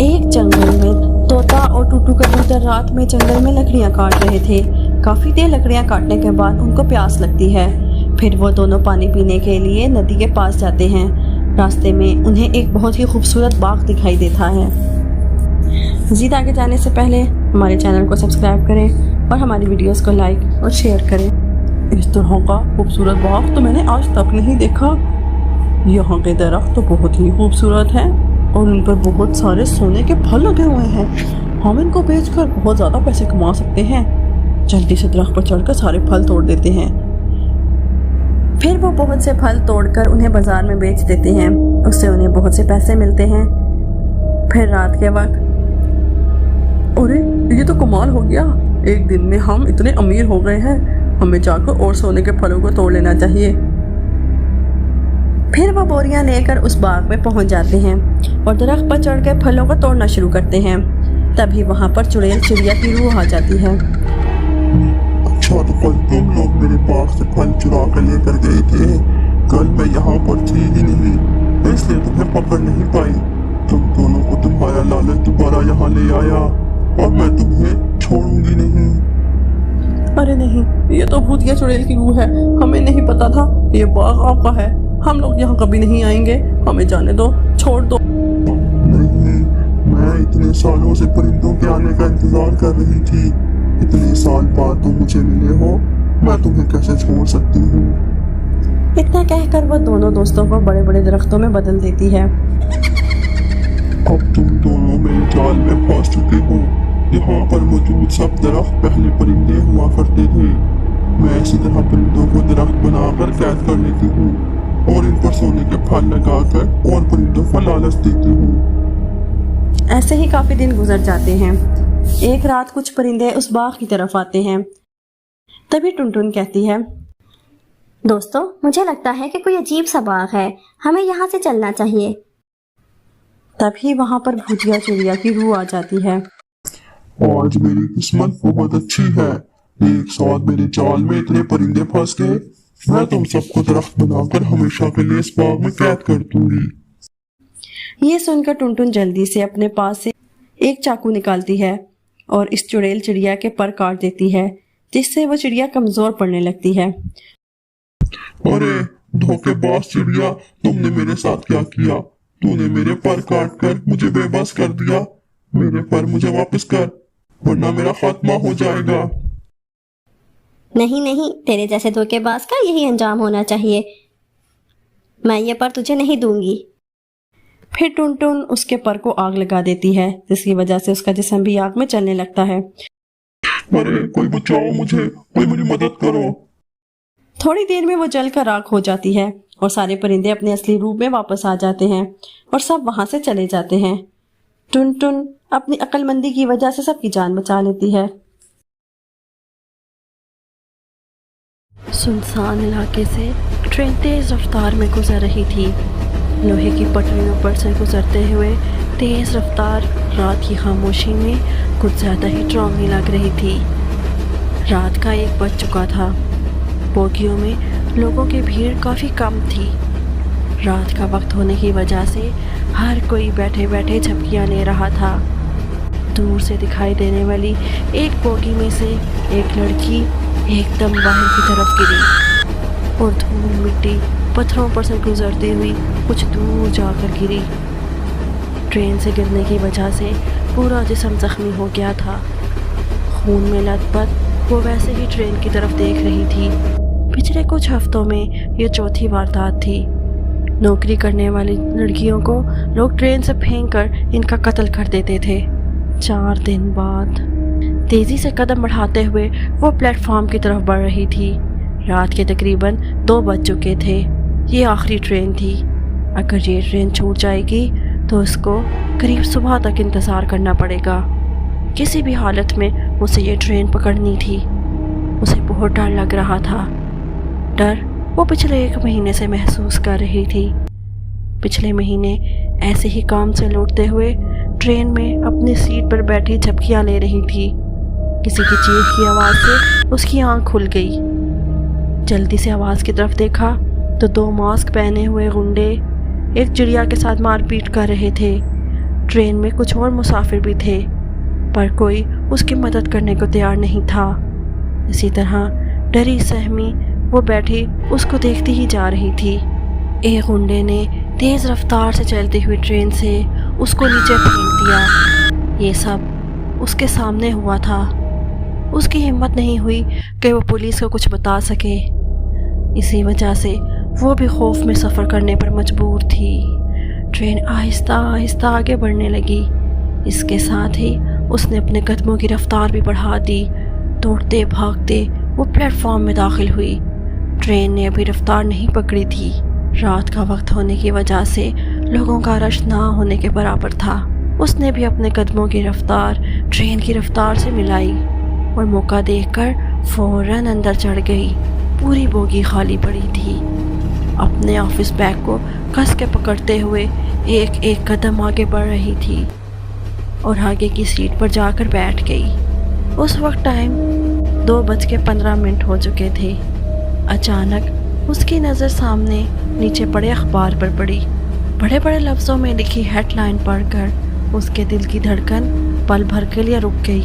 एक जंगल में तोता और टूटू कबूतर रात में जंगल में लकड़ियां काट रहे थे। काफी देर लकड़ियां काटने के बाद उनको प्यास लगती है। फिर वो दोनों पानी पीने के लिए नदी के पास जाते हैं। रास्ते में उन्हें एक बहुत ही खूबसूरत बाग दिखाई देता है। मज़ीद आगे जाने से पहले हमारे चैनल को सब्सक्राइब करें और हमारी वीडियोस को लाइक और शेयर करें। इस तरह का खूबसूरत बाग तो मैंने आज तक नहीं देखा। यहाँ के दरख्त तो बहुत ही खूबसूरत हैं और उन पर बहुत सारे सोने के फल लगे हुए हैं। हम इनको बेचकर बहुत ज़्यादा पैसे कमा सकते हैं। जल्दी से दरख्त पर चढ़कर सारे फल तोड़ देते हैं। फिर वो बहुत से फल तोड़कर उन्हें बाजार में बेच देते हैं। उससे उन्हें बहुत से पैसे मिलते हैं। फिर रात के वक्त अरे ये तो कमाल हो गया, एक दिन में हम इतने अमीर हो गए हैं। हमें जाकर और सोने के फलों को तोड़ लेना चाहिए। फिर वो बोरियां लेकर उस बाग में पहुंच जाते हैं और दरख्त पर चढ़कर फलों को तोड़ना शुरू करते हैं। तभी वहां पर चुड़ैल चिड़िया की रूह आ जाती है। अच्छा, तो कल तुम लोग मेरे बाग से फल चुरा कर लेकर गए थे। कल मैं यहाँ पर थी ही नहीं, इसलिए तुम्हें पकड़ नहीं पाई। तुम दोनों को तुम्हारा लालच दोबारा यहाँ ले आया और मैं तुम्हें छोड़ूंगी नहीं। अरे नहीं, ये तो भूतिया चुड़ैल की रूह है। हमें नहीं पता था ये बाग आपका है। हम लोग यहाँ कभी नहीं आएंगे। हमें जाने दो, छोड़ दो। नहीं, मैं इतने सालों से परिंदों के आने का इंतजार कर रही थी। इतने साल बाद तुम मुझे मिले हो, मैं तुम्हें कैसे छोड़ सकती हूँ। इतना कहकर वो दोनों दोस्तों को बड़े बड़े दरख्तों में बदल देती है। अब तुम दोनों मेरे जाल में फंस चुके हो। यहाँ पर मौजूद सब दरख्त पहले परिंदे हुआ करते थे। मैं इसी तरह परिंदों को दरख्त बनाकर कैद कर लेती हूँ और इन पर सोने के फल लगाकर और परिंदों को लालच देती हूँ। ऐसे ही काफी दिन गुजर जाते हैं। एक रात कुछ परिंदे उस बाग की तरफ आते हैं। तभी टुनटुन कहती है, दोस्तों, मुझे लगता है कि कोई अजीब सा बाग है। हमें यहाँ से चलना चाहिए। तभी वहां पर भूतिया चिड़िया की रूह आ जाती है। आज मेरी किस्मत बहुत अच्छी है। एक साथ मेरे जाल में इतने परिंदे फंस गए। मैं तुम सबको दरख्त बनाकर हमेशा के लिए इस बाग में कैद कर दूंगी। ये सुनकर टुनटुन जल्दी से अपने पास से एक चाकू निकालती है और इस चुड़ैल चिड़िया के पर काट देती है, जिससे वो चिड़िया कमजोर पड़ने लगती है। अरे धोखेबाज चिड़िया, तुमने मेरे साथ क्या किया? तूने मेरे पर काट कर मुझे बेबस कर दिया। मेरे पर मुझे वापस कर, वरना मेरा खात्मा हो जाएगा। नहीं नहीं, तेरे जैसे धोखेबाज का यही अंजाम होना चाहिए। मैं ये पर तुझे नहीं दूंगी। फिर टुनटुन उसके पर को आग लगा देती है, जिसकी वजह से उसका जिस्म भी आग में चलने लगता है। अरे कोई बचाओ मुझे, कोई मेरी मदद करो। थोड़ी देर में वो जलकर राख हो जाती है और सारे परिंदे अपने असली रूप में वापस आ जाते हैं और सब वहां से चले जाते हैं। टुनटुन अपनी अक्लमंदी की वजह से सबकी जान बचा लेती है। सुनसान इलाके से ट्रेन तेज रफ्तार में गुजर रही थी। लोहे की पटरियों पर से गुजरते हुए तेज रफ्तार रात की खामोशी में कुछ ज्यादा ही डरावनी लग रही थी। रात का 1 बज चुका था। बोगियों में लोगों की भीड़ काफ़ी कम थी। रात का वक्त होने की वजह से हर कोई बैठे बैठे झपकियां ले रहा था। दूर से दिखाई देने वाली एक बोगी में से एक लड़की एकदम बाहर की तरफ गिरी और धूल मिट्टी पत्थरों पर से गुजरती हुई कुछ दूर जाकर गिरी। ट्रेन से गिरने की वजह से पूरा जिस्म जख्मी हो गया था। खून में लथपथ वो वैसे ही ट्रेन की तरफ देख रही थी। पिछले कुछ हफ्तों में ये चौथी वारदात थी। नौकरी करने वाली लड़कियों को लोग ट्रेन से फेंककर इनका कत्ल कर देते थे। 4 दिन बाद तेजी से कदम बढ़ाते हुए वो प्लेटफॉर्म की तरफ बढ़ रही थी। रात के तकरीबन 2 बज चुके थे। ये आखिरी ट्रेन थी। अगर ये ट्रेन छूट जाएगी तो उसको करीब सुबह तक इंतज़ार करना पड़ेगा। किसी भी हालत में उसे ये ट्रेन पकड़नी थी। उसे बहुत डर लग रहा था। डर वो पिछले 1 महीने से महसूस कर रही थी। पिछले महीने ऐसे ही काम से लौटते हुए ट्रेन में अपनी सीट पर बैठी झपकियां ले रही थी। किसी की चीख की आवाज़ से उसकी आंख खुल गई। जल्दी से आवाज़ की तरफ देखा तो 2 मास्क पहने हुए गुंडे एक चिड़िया के साथ मारपीट कर रहे थे। ट्रेन में कुछ और मुसाफिर भी थे, पर कोई उसकी मदद करने को तैयार नहीं था। इसी तरह डरी सहमी वो बैठी उसको देखती ही जा रही थी। एक गुंडे ने तेज़ रफ्तार से चलती हुई ट्रेन से उसको नीचे फेंक दिया। ये सब उसके सामने हुआ था। उसकी हिम्मत नहीं हुई कि वो पुलिस को कुछ बता सके। इसी वजह से वो भी खौफ में सफ़र करने पर मजबूर थी। ट्रेन आहिस्ता आहिस्ता आगे बढ़ने लगी। इसके साथ ही उसने अपने कदमों की रफ्तार भी बढ़ा दी। दौड़ते भागते वो प्लेटफॉर्म में दाखिल हुई। ट्रेन ने अभी रफ्तार नहीं पकड़ी थी। रात का वक्त होने की वजह से लोगों का रश ना होने के बराबर था। उसने भी अपने कदमों की रफ्तार ट्रेन की रफ्तार से मिलाई और मौका देखकर फौरन अंदर चढ़ गई। पूरी बोगी खाली पड़ी थी। अपने ऑफिस बैग को कस के पकड़ते हुए एक एक कदम आगे बढ़ रही थी और आगे की सीट पर जाकर बैठ गई। उस वक्त टाइम 2:15 हो चुके थे। अचानक उसकी नज़र सामने नीचे पड़े अखबार पर पड़ी। बड़े बड़े लफ्ज़ों में लिखी हेडलाइन पढ़कर उसके दिल की धड़कन पल भर के लिए रुक गई।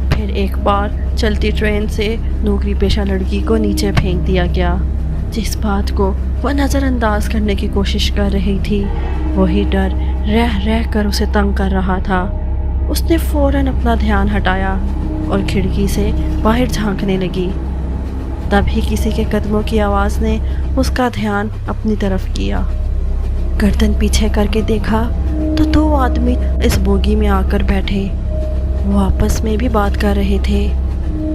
फिर एक बार चलती ट्रेन से नौकरी पेशा लड़की को नीचे फेंक दिया गया। जिस बात को वह नज़रअंदाज करने की कोशिश कर रही थी, वही डर रह रह कर उसे तंग कर रहा था। उसने फ़ौरन अपना ध्यान हटाया और खिड़की से बाहर झांकने लगी। तभी किसी के कदमों की आवाज़ ने उसका ध्यान अपनी तरफ किया। गर्दन पीछे करके देखा तो 2 आदमी इस बोगी में आकर बैठे। वो आपस में भी बात कर रहे थे।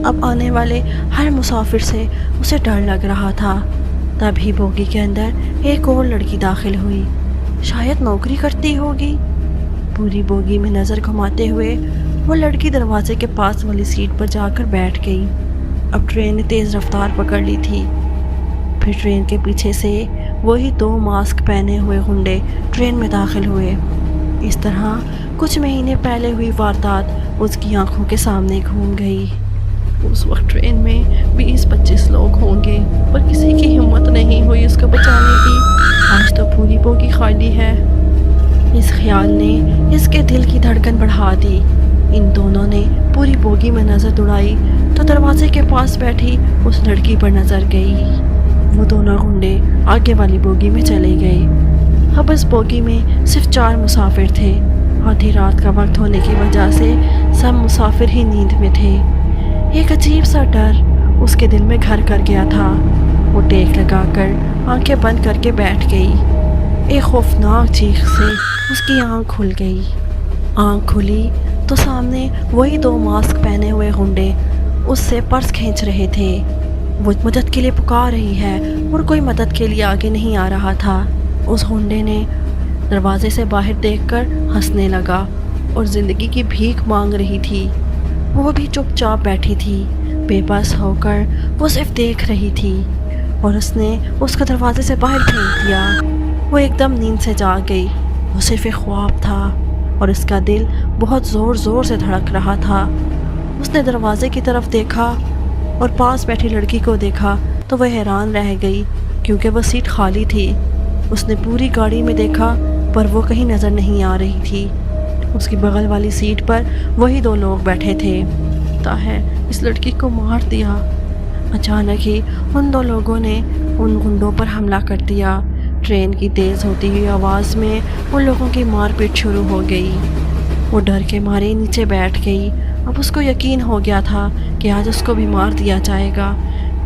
अब आने वाले हर मुसाफिर से उसे डर लग रहा था। तभी बोगी के अंदर एक और लड़की दाखिल हुई। शायद नौकरी करती होगी। पूरी बोगी में नज़र घुमाते हुए वो लड़की दरवाजे के पास वाली सीट पर जाकर बैठ गई। अब ट्रेन ने तेज़ रफ्तार पकड़ ली थी। फिर ट्रेन के पीछे से वही 2 मास्क पहने हुए गुंडे ट्रेन में दाखिल हुए। इस तरह कुछ महीने पहले हुई वारदात उसकी आंखों के सामने घूम गई। उस वक्त ट्रेन में 20-25 लोग होंगे, पर किसी की हिम्मत नहीं हुई उसको बचाने की। आज तो पूरी बोगी खाली है। इस ख्याल ने इसके दिल की धड़कन बढ़ा दी। इन दोनों ने पूरी बोगी में नज़र दौड़ाई तो दरवाजे के पास बैठी उस लड़की पर नज़र गई। वो दोनों गुंडे आगे वाली बोगी में चले गए। अब इस बोगी में सिर्फ 4 मुसाफिर थे। आधी रात का वक्त होने की वजह से सब मुसाफिर ही नींद में थे। एक अजीब सा डर उसके दिल में घर कर गया था। वो टेक लगाकर आंखें बंद करके बैठ गई। एक खौफनाक चीख से उसकी आंख खुल गई। आंख खुली तो सामने वही 2 मास्क पहने हुए गुंडे उससे पर्स खींच रहे थे। वो मदद के लिए पुकार रही है और कोई मदद के लिए आगे नहीं आ रहा था। उस गुंडे ने दरवाजे से बाहर देखकर हंसने लगा और ज़िंदगी की भीख मांग रही थी। वो भी चुपचाप बैठी थी। बेबस होकर वो सिर्फ देख रही थी और उसने उसका दरवाजे से बाहर फेंक दिया। वो एकदम नींद से जाग गई। वो सिर्फ एक ख्वाब था और उसका दिल बहुत ज़ोर ज़ोर से धड़क रहा था। उसने दरवाजे की तरफ देखा और पास बैठी लड़की को देखा तो वह हैरान रह गई क्योंकि वह सीट खाली थी। उसने पूरी गाड़ी में देखा पर वो कहीं नज़र नहीं आ रही थी। उसकी बगल वाली सीट पर वही 2 लोग बैठे थे। है इस लड़की को मार दिया। अचानक ही उन 2 लोगों ने उन गुंडों पर हमला कर दिया। ट्रेन की तेज़ होती हुई आवाज़ में उन लोगों की मारपीट शुरू हो गई। वो डर के मारे नीचे बैठ गई। अब उसको यकीन हो गया था कि आज उसको भी मार दिया जाएगा।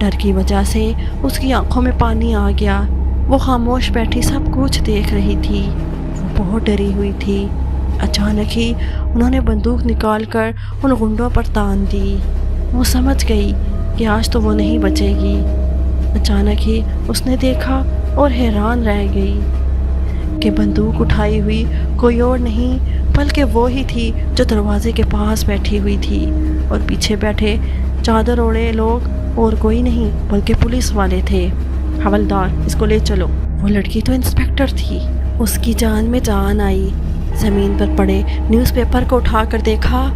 डर की वजह से उसकी आंखों में पानी आ गया। वो खामोश बैठी सब कुछ देख रही थी। वो बहुत डरी हुई थी। अचानक ही उन्होंने बंदूक निकालकर उन गुंडों पर तान दी। वो समझ गई कि आज तो वो नहीं बचेगी। अचानक ही उसने देखा और हैरान रह गई कि बंदूक उठाई हुई कोई और नहीं बल्कि वो ही थी जो दरवाजे के पास बैठी हुई थी और पीछे बैठे चादर ओढ़े लोग और कोई नहीं बल्कि पुलिस वाले थे। हवलदार, इसको ले चलो। वो लड़की तो इंस्पेक्टर थी। उसकी जान में जान आई। ज़मीन पर पड़े न्यूज़पेपर को उठाकर देखा।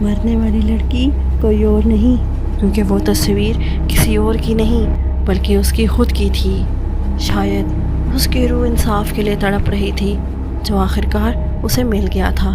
मरने वाली लड़की कोई और नहीं क्योंकि वो तस्वीर किसी और की नहीं बल्कि उसकी खुद की थी। शायद उसकी रूह इंसाफ के लिए तड़प रही थी जो आखिरकार اسے مل گیا تھا۔